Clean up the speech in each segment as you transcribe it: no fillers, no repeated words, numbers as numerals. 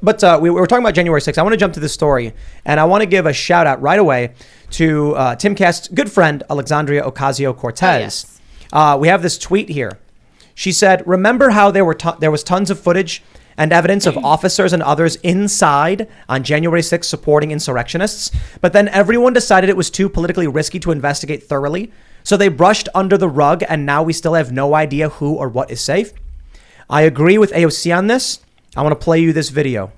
we were talking about January 6th. I want to jump to this story, and I want to give a shout out right away to Timcast's good friend, Alexandria Ocasio-Cortez. Oh, yes. We have this tweet here. She said, remember how there was tons of footage and evidence of officers and others inside on January 6th supporting insurrectionists, but then everyone decided it was too politically risky to investigate thoroughly, so they brushed under the rug, and now we still have no idea who or what is safe? I agree with AOC on this. I want to play you this video.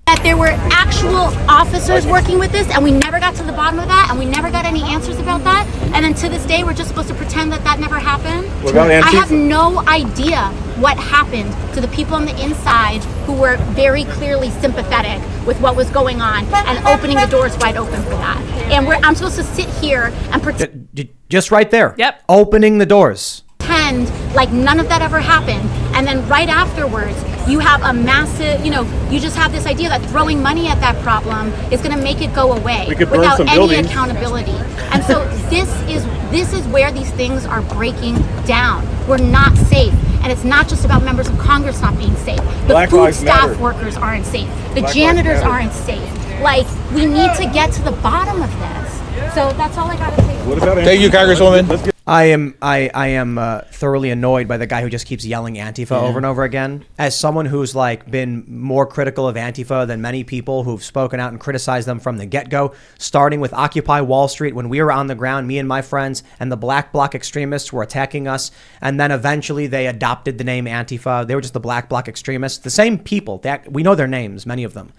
That there were actual officers working with this, and we never got to the bottom of that, and we never got any answers about that. And then to this day, we're just supposed to pretend that that never happened. I have no idea what happened to the people on the inside who were very clearly sympathetic with what was going on and opening the doors wide open for that. And I'm supposed to sit here and pretend. Just right there. Yep. Opening the doors. Pretend like none of that ever happened, and then right afterwards you have a massive, you just have this idea that throwing money at that problem is going to make it go away without any accountability. And so this is where these things are breaking down. We're not safe, and it's not just about members of Congress not being safe. The food staff workers aren't safe. The janitors aren't safe. Like, we need to get to the bottom of this. So that's all I got to say. Thank you, Congresswoman. I am thoroughly annoyed by the guy who just keeps yelling Antifa over and over again. As someone who's been more critical of Antifa than many people who've spoken out and criticized them from the get-go, starting with Occupy Wall Street when we were on the ground, me and my friends, and the black bloc extremists were attacking us, and then eventually they adopted the name Antifa. They were just the black bloc extremists, the same people. We know their names, many of them.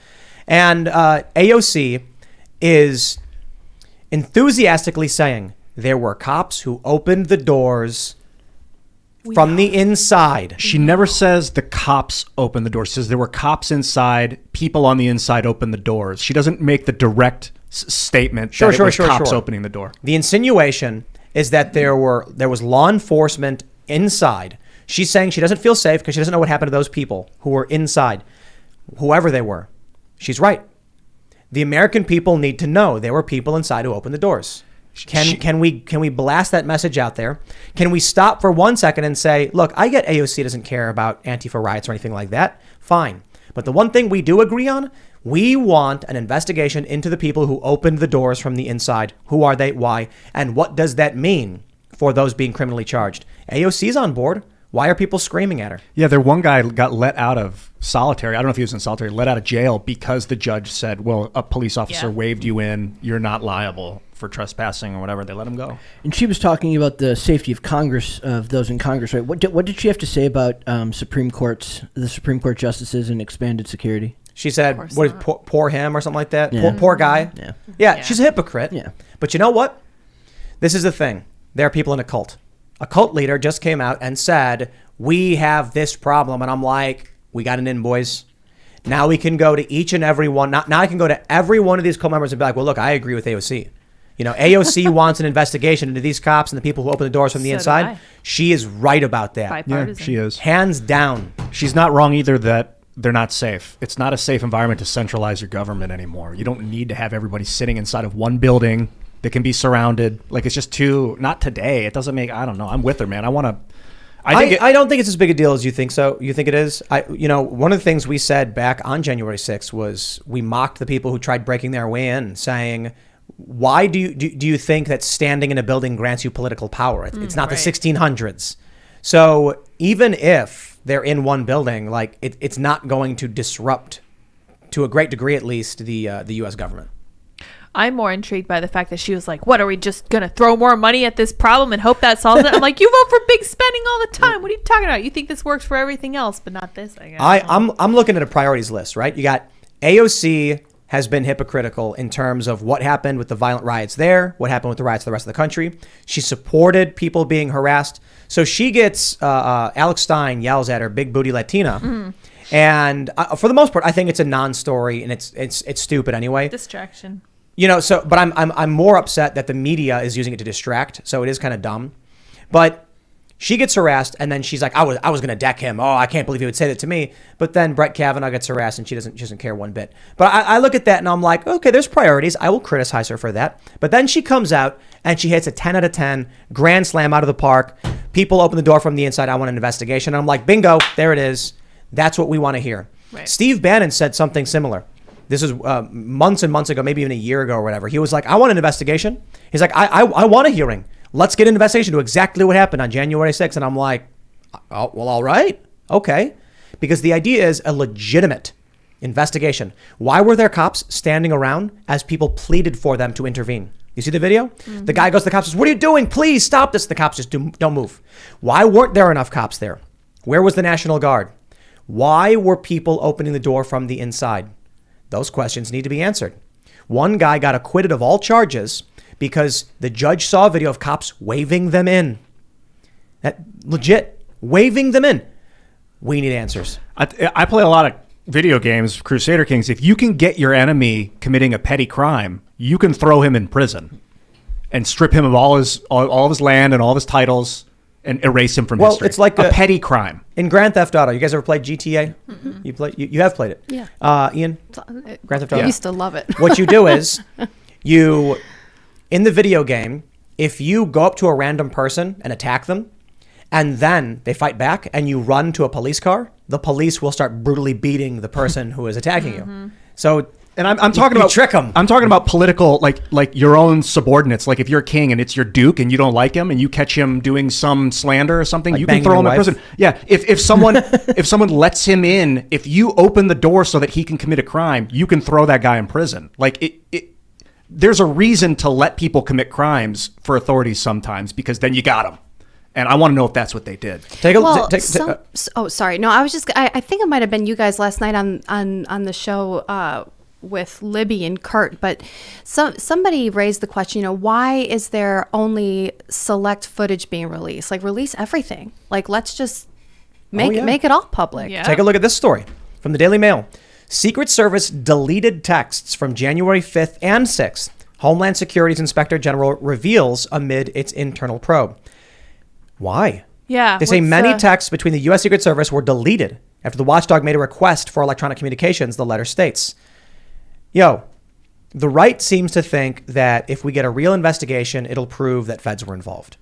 And AOC is enthusiastically saying there were cops who opened the doors from the inside. She never says the cops opened the doors. She says there were cops inside, people on the inside opened the doors. She doesn't make the direct statement that it was cops opening the door. The insinuation is that there was law enforcement inside. She's saying she doesn't feel safe because she doesn't know what happened to those people who were inside, whoever they were. She's right. The American people need to know there were people inside who opened the doors. Can we blast that message out there? Can we stop for 1 second and say, look, I get AOC doesn't care about Antifa riots or anything like that. Fine. But the one thing we do agree on, we want an investigation into the people who opened the doors from the inside. Who are they? Why? And what does that mean for those being criminally charged? AOC's on board. Why are people screaming at her? Yeah, one guy got let out of solitary. I don't know if he was in solitary, let out of jail because the judge said, well, a police officer waved you in. You're not liable for trespassing or whatever. They let him go. And she was talking about the safety of Congress, of those in Congress, right? What did she have to say about the Supreme Court justices and expanded security? She said, what is poor him or something like that? Yeah. Poor guy? Yeah, she's a hypocrite. Yeah. But you know what? This is the thing. There are people in a cult. A cult leader just came out and said, we have this problem. And I'm like, we got it in, boys. Now we can go to each and every one. Now I can go to every one of these cult members and be like, well, look, I agree with AOC. AOC wants an investigation into these cops and the people who open the doors from the inside. She is right about that. Yeah, she is. Hands down. She's not wrong either that they're not safe. It's not a safe environment to centralize your government anymore. You don't need to have everybody sitting inside of one building that can be surrounded. It's just not today. It doesn't make, I don't know. I'm with her, man. I don't think it's as big a deal as you think so. You think it is? One of the things we said back on January 6th was we mocked the people who tried breaking their way in, saying, why do you think that standing in a building grants you political power? It's not the 1600s. So even if they're in one building, it's not going to disrupt, to a great degree at least, the U.S. government. I'm more intrigued by the fact that she was like, what, are we just going to throw more money at this problem and hope that solves it? I'm like, you vote for big spending all the time. What are you talking about? You think this works for everything else, but not this, I guess. I'm looking at a priorities list, right? You got AOC has been hypocritical in terms of what happened with the violent riots there, what happened with the riots in the rest of the country. She supported people being harassed. So she gets, Alex Stein yells at her, big booty Latina. Mm. And for the most part, I think it's a non-story and it's stupid anyway. Distraction. But I'm more upset that the media is using it to distract. So it is kind of dumb. But she gets harassed and then she's like, I was going to deck him. Oh, I can't believe he would say that to me. But then Brett Kavanaugh gets harassed and she doesn't care one bit. But I look at that and I'm like, okay, there's priorities. I will criticize her for that. But then she comes out and she hits a 10 out of 10 grand slam out of the park. People open the door from the inside. I want an investigation. And I'm like, bingo, there it is. That's what we want to hear. Right. Steve Bannon said something similar. This is months and months ago, maybe even a year ago or whatever. He was like, I want an investigation. He's like, I want a hearing. Let's get an investigation to exactly what happened on January 6th. And I'm like, oh, well, all right. Okay. Because the idea is a legitimate investigation. Why were there cops standing around as people pleaded for them to intervene? You see the video? Mm-hmm. The guy goes to the cops and says, what are you doing? Please stop this. The cops just don't move. Why weren't there enough cops there? Where was the National Guard? Why were people opening the door from the inside? Those questions need to be answered. One guy got acquitted of all charges because the judge saw a video of cops waving them in. That legit, waving them in. We need answers. I play a lot of video games, Crusader Kings. If you can get your enemy committing a petty crime, you can throw him in prison and strip him of all of his land and all of his titles and erase him from history. It's like a petty crime. In Grand Theft Auto, you guys ever played GTA? Mm-hmm. You have played it. Yeah. Ian? Grand Theft Auto. I used to love it. What you do is in the video game, if you go up to a random person and attack them, and then they fight back and you run to a police car, the police will start brutally beating the person who is attacking you. So, and I'm talking about trick them. I'm talking about political, like your own subordinates. Like if you're a king and it's your duke and you don't like him and you catch him doing some slander or something, like you can throw him in wife. prison. Yeah. If someone if someone lets him in, if you open the door so that he can commit a crime, you can throw that guy in prison. Like there's a reason to let people commit crimes for authorities sometimes, because then you got them. And I want to know if that's what they did. Sorry. No, I was just. I think it might have been you guys last night on the show with Libby and Kurt. But somebody raised the question. Why is there only select footage being released? Like, release everything. Like, let's just make it all public. Yeah. Take a look at this story from the Daily Mail. Secret Service deleted texts from January 5th and 6th. Homeland Security's Inspector General reveals amid its internal probe. Why? Yeah. They say many texts between the U.S. Secret Service were deleted after the watchdog made a request for electronic communications, the letter states. The right seems to think that if we get a real investigation, it'll prove that feds were involved.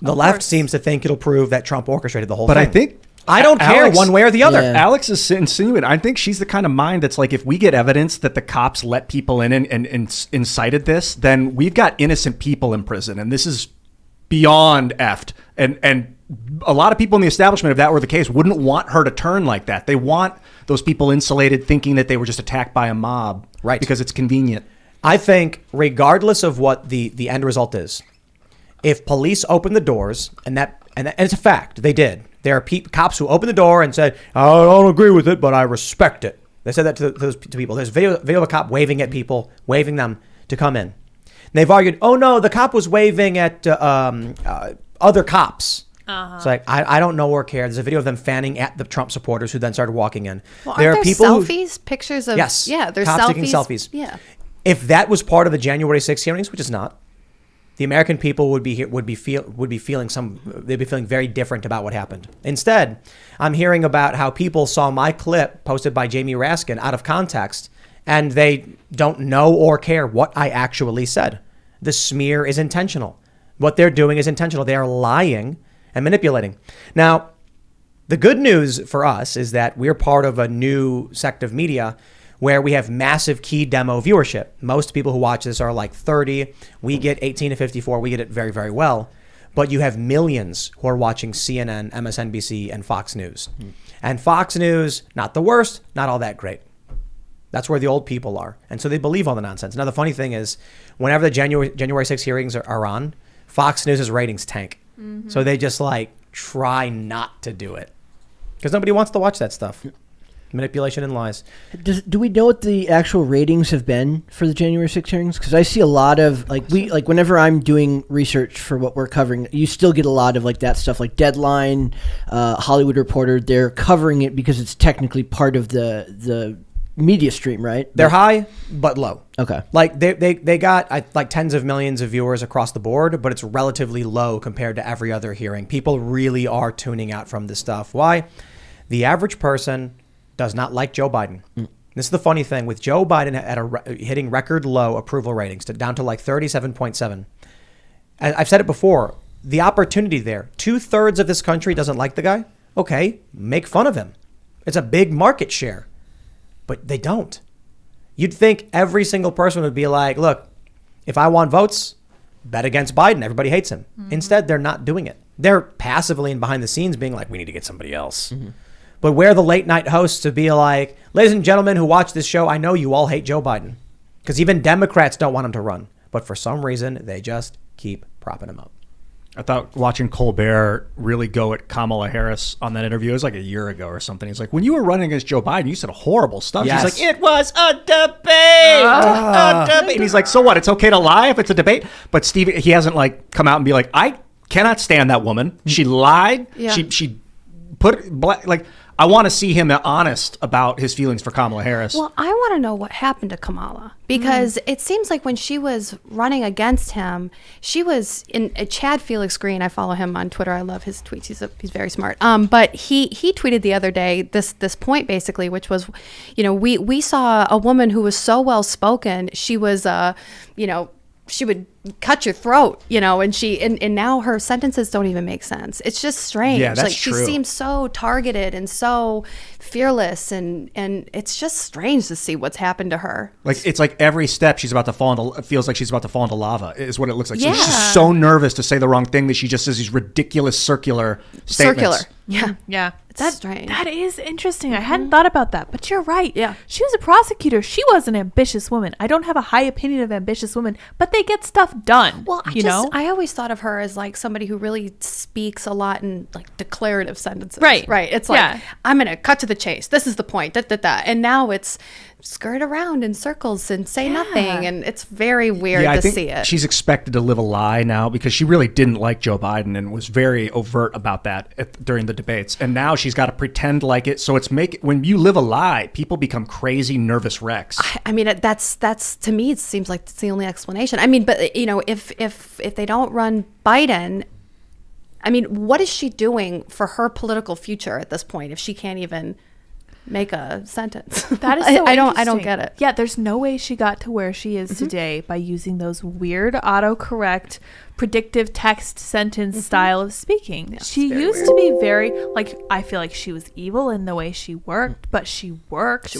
The left seems to think it'll prove that Trump orchestrated the whole thing. But I think I don't care one way or the other. Yeah. Alex is insinuating. I think she's the kind of mind that's like, if we get evidence that the cops let people in and incited this, then we've got innocent people in prison, and this is beyond effed. And a lot of people in the establishment, if that were the case, wouldn't want her to turn like that. They want those people insulated, thinking that they were just attacked by a mob, right? Because it's convenient. I think regardless of what the end result is, if police open the doors, and it's a fact, they did. There are cops who opened the door and said, I don't agree with it, but I respect it. They said that to people. There's video of a cop waving at people, waving them to come in. And they've argued, oh no, the cop was waving at other cops. Uh-huh. It's like, I don't know or care. There's a video of them fanning at the Trump supporters who then started walking in. Well, there are people selfies, pictures of... Yes. Yeah, there's cops selfies. Taking selfies. Yeah. If that was part of the January 6th hearings, which is not, the American people would be feeling very different about what happened. Instead, I'm hearing about how people saw my clip posted by Jamie Raskin out of context, and they don't know or care what I actually said. The smear is intentional. What they're doing is intentional. They are lying and manipulating. Now, the good news for us is that we're part of a new sect of media where we have massive key demo viewership. Most people who watch this are like 30. We get 18 to 54. We get it very, very well. But you have millions who are watching CNN, MSNBC, and Fox News. And Fox News, not the worst, not all that great. That's where the old people are. And so they believe all the nonsense. Now, the funny thing is, whenever the January 6th hearings are on, Fox News' ratings tank. Mm-hmm. So they just try not to do it. Because nobody wants to watch that stuff. Manipulation and lies. Do we know what the actual ratings have been for the January 6th hearings? Because I see a lot of whenever I'm doing research for what we're covering, you still get a lot of that stuff, like Deadline, Hollywood Reporter. They're covering it because it's technically part of the media stream, right? They're high but low. Okay. They got tens of millions of viewers across the board, but it's relatively low compared to every other hearing. People really are tuning out from this stuff. Why? The average person does not like Joe Biden. This is the funny thing with Joe Biden hitting record low approval ratings down to 37.7. I've said it before, the opportunity there, 2/3 of this country doesn't like the guy. Okay, make fun of him. It's a big market share. But they don't. You'd think every single person would be like, look, if I want votes, bet against Biden. Everybody hates him. Instead, they're not doing it. They're passively and behind the scenes being like, we need to get somebody else. But we're the late night hosts to be like, ladies and gentlemen who watch this show, I know you all hate Joe Biden. Because even Democrats don't want him to run. But for some reason, they just keep propping him up. I thought watching Colbert really go at Kamala Harris on that interview, it was like a year ago or something. He's like, when you were running against Joe Biden, you said horrible stuff. Yes. She's like, it was a debate. A debate. And he's like, so what? It's okay to lie if it's a debate? But Steve, he hasn't like come out and be like, I cannot stand that woman. She lied. Yeah. She put like, I want to see him honest about his feelings for Kamala Harris. Well, I want to know what happened to Kamala, because it seems like when she was running against him, she was in Chad Felix Green. I follow him on Twitter. I love his tweets. He's very smart. But he tweeted the other day this point basically, which was, we saw a woman who was so well spoken. She was she would cut your throat, and now her sentences don't even make sense. It's just strange. Yeah, that's like she true. seems so targeted and so fearless, and it's just strange to see what's happened to her. Like it's like every step she's about to fall into, it feels like she's about to fall into lava, is what it looks like. So Yeah. she's so nervous to say the wrong thing that she just says these ridiculous circular statements. Yeah. That's strange. That is interesting. I hadn't thought about that, but you're right. Yeah. She was a prosecutor. She was an ambitious woman. I don't have a high opinion of ambitious women, but they get stuff done. Well, know? I always thought of her as like somebody who really speaks a lot in like declarative sentences. Right. It's like, I'm going to cut to the chase. This is the point. And now it's skirt around in circles and say nothing. And it's very weird I to think see it. she's expected to live a lie now, because she really didn't like Joe Biden and was very overt about that during the debates. And now she's got to pretend like it. So when you live a lie, people become crazy, nervous wrecks. I mean, that's to me, it seems like it's the only explanation. I mean, but if they don't run Biden, I mean, what is she doing for her political future at this point if she can't even make a sentence? That is so I don't interesting. get it. Yeah, there's no way she got to where she is today by using those weird autocorrect predictive text sentence style of speaking. Yeah, she used to be very I feel like she was evil in the way she worked, but she worked.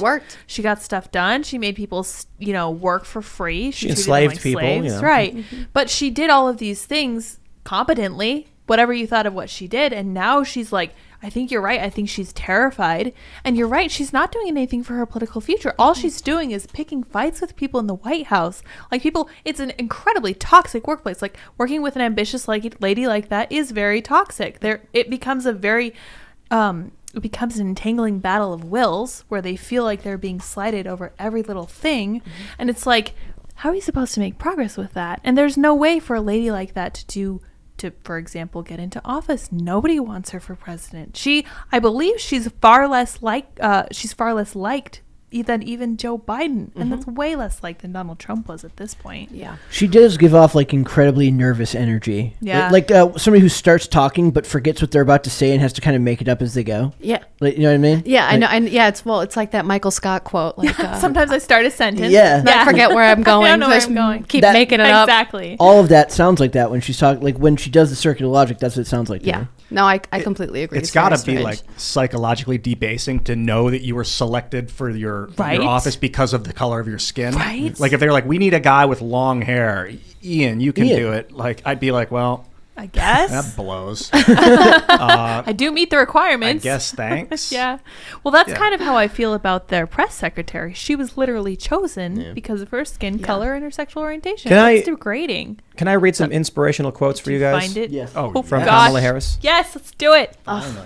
She got stuff done. She made people work for free. She treated them enslaved like people, slaves. Right. But she did all of these things competently, whatever you thought of what she did, and now she's like, I think you're right. I think she's terrified. And you're right. She's not doing anything for her political future. All she's doing is picking fights with people in the White House. It's an incredibly toxic workplace. Like, working with an ambitious lady like that is very toxic. It becomes it becomes an entangling battle of wills where they feel like they're being slighted over every little thing. And it's like, how are you supposed to make progress with that? And there's no way for a lady like that to, for example, get into office. Nobody wants her for president. I believe she's far less liked than even Joe Biden, and that's way less liked than Donald Trump was at this point. Yeah. She does give off incredibly nervous energy. Yeah. Like somebody who starts talking but forgets what they're about to say and has to kind of make it up as they go. Yeah. You know what I mean? Yeah, I know. And it's like that Michael Scott quote. Sometimes I start a sentence. Yeah. I forget where I'm going. I don't know where Just I'm going. Keep making it up. Exactly. All of that sounds like that when she's talking. When she does the circular logic, that's what it sounds like. To Yeah. me. No, I completely agree. It's got to be very strange. psychologically debasing to know that you were selected for your office because of the color of your skin. Right. Like if they're like, we need a guy with long hair, Ian, you can do it. I'd be like, well, I guess that blows. I do meet the requirements. I guess, thanks. Yeah. Well, that's kind of how I feel about their press secretary. She was literally chosen because of her skin color and her sexual orientation. That's degrading. Can I read some inspirational quotes for you guys? Find it? Yes. From gosh. Kamala Harris? Yes, let's do it.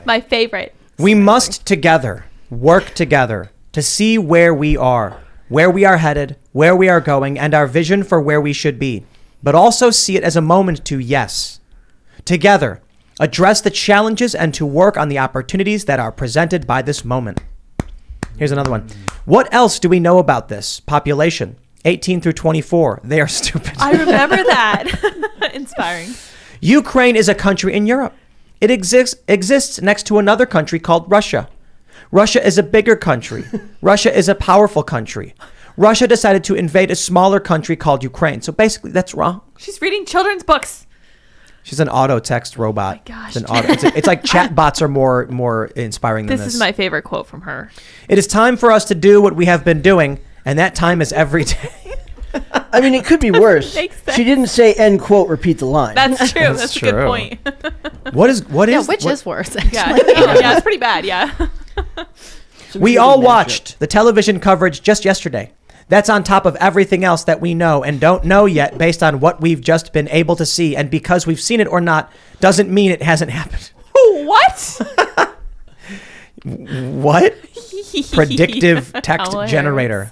My favorite. We must together work together to see where we are headed, where we are going, and our vision for where we should be, but also see it as a moment to, together, address the challenges and to work on the opportunities that are presented by this moment. Here's another one. What else do we know about this population? 18 through 24. They are stupid. I remember that. Inspiring. Ukraine is a country in Europe. It exists next to another country called Russia. Russia is a bigger country. Russia is a powerful country. Russia decided to invade a smaller country called Ukraine. So basically, that's wrong. She's reading children's books. She's an auto text robot. Oh my gosh. It's like chat bots are more inspiring than this. This is my favorite quote from her. It is time for us to do what we have been doing, and that time is every day. I mean, it could be worse. Makes sense. She didn't say end quote, repeat the line. That's true. That's a good true. point. Which is worse? Yeah, yeah, it's pretty bad. Yeah. We all watched the television coverage just yesterday. That's on top of everything else that we know and don't know yet based on what we've just been able to see. And because we've seen it or not doesn't mean it hasn't happened. What? What? Predictive text Hilarious. generator.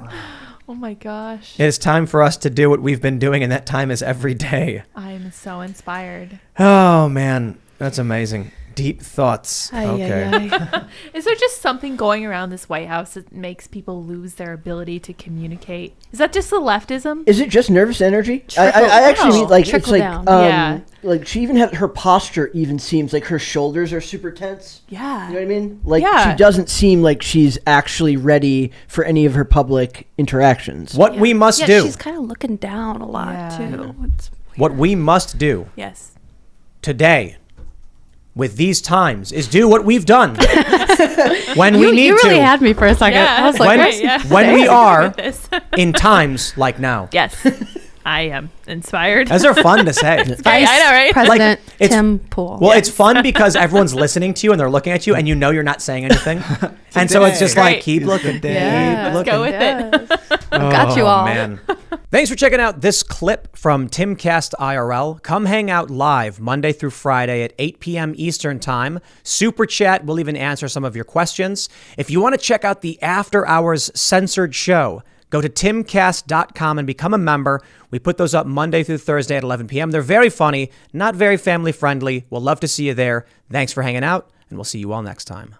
Oh my gosh. It is time for us to do what we've been doing, and that time is every day. I'm so inspired. Oh, man. That's amazing. Deep thoughts. Ay, Okay. ay, ay. Is there just something going around this White House that makes people lose their ability to communicate? Is that just the leftism? Is it just nervous energy? I Trickle- actually mean, like, it's Trickle like, down. Yeah. like she even had her posture even seems like her shoulders are super tense. Yeah. You know what I mean? Like Yeah. she doesn't seem like she's actually ready for any of her public interactions. What we must Yeah, do, she's kind of looking down a lot Yeah. too. It's what we must do Yes. today with these times is do what we've done when we need you really to. had me for a second. Yeah. I was like, When- where's- yeah. when we are With this. in times like now. Yes. I am inspired. Those are fun to say. Right, I know, right? President it's- Tim Pool. Well, it's fun because everyone's listening to you and they're looking at you and you know you're not saying anything. And so it's just Great. like, keep looking. Yeah. Keep Let's looking. go with it. Got you all. Man. Thanks for checking out this clip from Timcast IRL. Come hang out live Monday through Friday at 8 p.m. Eastern Time. Super Chat will even answer some of your questions. If you want to check out the After Hours Censored Show, go to timcast.com and become a member. We put those up Monday through Thursday at 11 p.m. They're very funny, not very family friendly. We'll love to see you there. Thanks for hanging out, and we'll see you all next time.